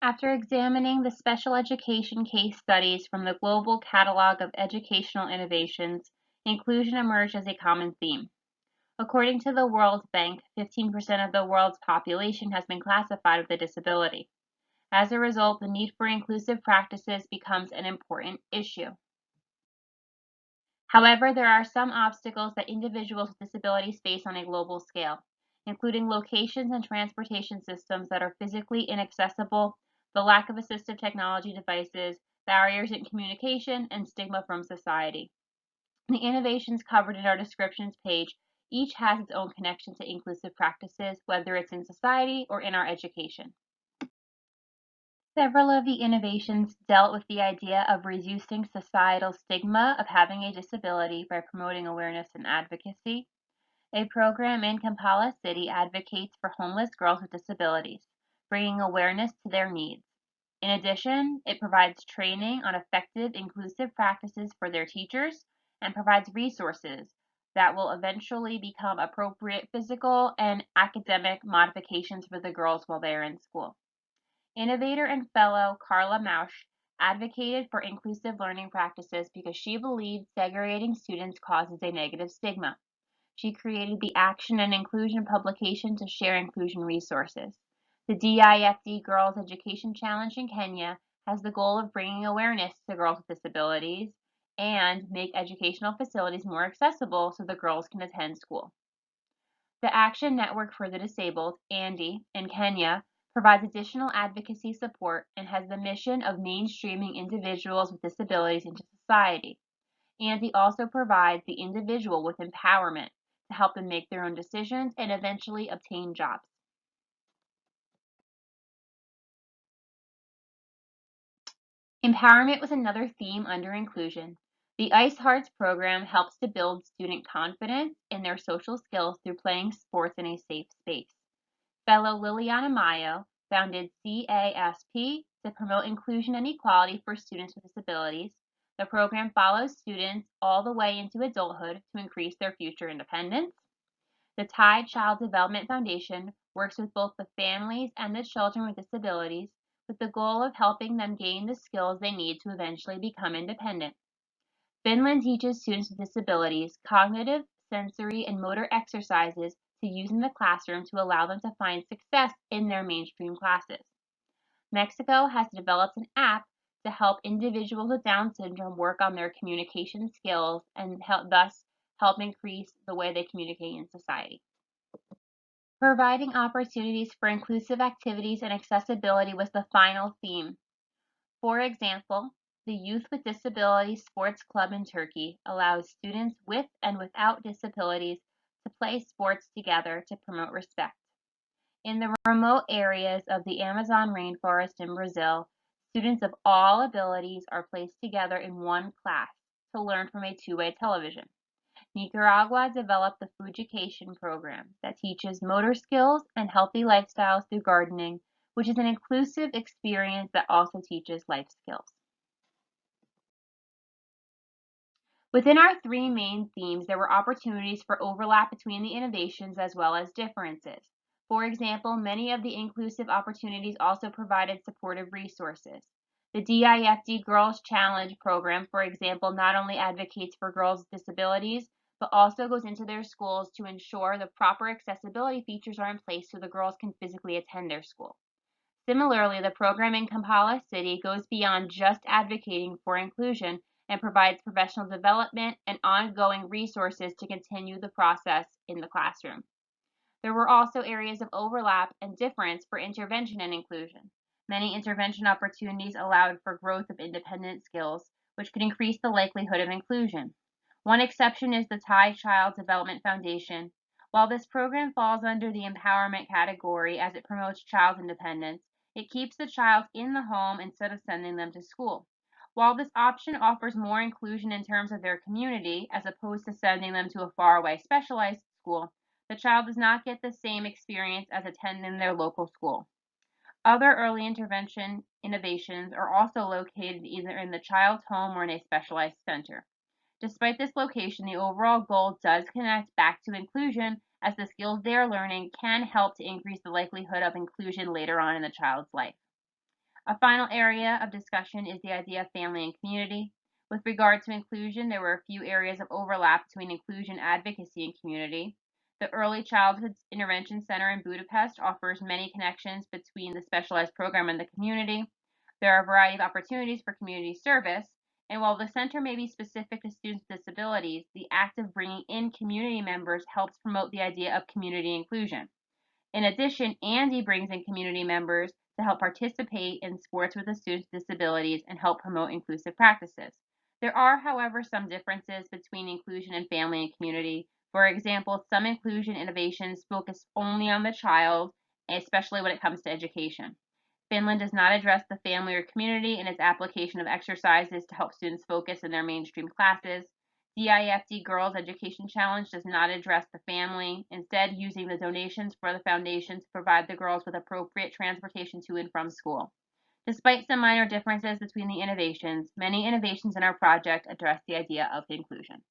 After examining the special education case studies from the global catalog of educational innovations, inclusion emerged as a common theme. According to the World Bank, 15% of the world's population has been classified with a disability. As a result, the need for inclusive practices becomes an important issue. However, there are some obstacles that individuals with disabilities face on a global scale, including locations and transportation systems that are physically inaccessible, the lack of assistive technology devices, barriers in communication, and stigma from society. The innovations covered in our descriptions page each has its own connection to inclusive practices, whether it's in society or in our education. Several of the innovations dealt with the idea of reducing societal stigma of having a disability by promoting awareness and advocacy. A program in Kampala City advocates for homeless girls with disabilities, bringing awareness to their needs. In addition, it provides training on effective inclusive practices for their teachers and provides resources that will eventually become appropriate physical and academic modifications for the girls while they are in school. Innovator and fellow Carla Mausch advocated for inclusive learning practices because she believed segregating students causes a negative stigma. She created the Action and Inclusion publication to share inclusion resources. The DIFD Girls Education Challenge in Kenya has the goal of bringing awareness to girls with disabilities and make educational facilities more accessible so the girls can attend school. The Action Network for the Disabled, ANDI, in Kenya provides additional advocacy support and has the mission of mainstreaming individuals with disabilities into society. ANDI also provides the individual with empowerment to help them make their own decisions and eventually obtain jobs. Empowerment was another theme under inclusion. The Ice Hearts program helps to build student confidence in their social skills through playing sports in a safe space. Fellow Liliana Mayo founded CASP to promote inclusion and equality for students with disabilities. The program follows students all the way into adulthood to increase their future independence. The Thai Child Development Foundation works with both the families and the children with disabilities with the goal of helping them gain the skills they need to eventually become independent. Finland teaches students with disabilities cognitive, sensory, and motor exercises to use in the classroom to allow them to find success in their mainstream classes. Mexico has developed an app to help individuals with Down syndrome work on their communication skills and thus help increase the way they communicate in society. Providing opportunities for inclusive activities and accessibility was the final theme. For example, the Youth with Disabilities Sports Club in Turkey allows students with and without disabilities to play sports together to promote respect. In the remote areas of the Amazon rainforest in Brazil, students of all abilities are placed together in one class to learn from a two-way television. Nicaragua developed the Fujication program that teaches motor skills and healthy lifestyles through gardening, which is an inclusive experience that also teaches life skills. Within our three main themes, there were opportunities for overlap between the innovations as well as differences. For example, many of the inclusive opportunities also provided supportive resources. The DIFD Girls Challenge program, for example, not only advocates for girls with disabilities, but also goes into their schools to ensure the proper accessibility features are in place so the girls can physically attend their school. Similarly, the program in Kampala City goes beyond just advocating for inclusion and provides professional development and ongoing resources to continue the process in the classroom. There were also areas of overlap and difference for intervention and inclusion. Many intervention opportunities allowed for growth of independent skills, which could increase the likelihood of inclusion. One exception is the Thai Child Development Foundation. While this program falls under the empowerment category as it promotes child independence, it keeps the child in the home instead of sending them to school. While this option offers more inclusion in terms of their community, as opposed to sending them to a faraway specialized school, the child does not get the same experience as attending their local school. Other early intervention innovations are also located either in the child's home or in a specialized center. Despite this location, the overall goal does connect back to inclusion, as the skills they are learning can help to increase the likelihood of inclusion later on in the child's life. A final area of discussion is the idea of family and community. With regard to inclusion, there were a few areas of overlap between inclusion advocacy and community. The Early Childhood Intervention Center in Budapest offers many connections between the specialized program and the community. There are a variety of opportunities for community service, and while the center may be specific to students with disabilities, the act of bringing in community members helps promote the idea of community inclusion. In addition, Andy brings in community members to help participate in sports with the students with disabilities and help promote inclusive practices. There are, however, some differences between inclusion and family and community. For example, some inclusion innovations focus only on the child, especially when it comes to education. Finland does not address the family or community in its application of exercises to help students focus in their mainstream classes. DIFD Girls Education Challenge does not address the family, instead using the donations for the foundation to provide the girls with appropriate transportation to and from school. Despite some minor differences between the innovations, many innovations in our project address the idea of inclusion.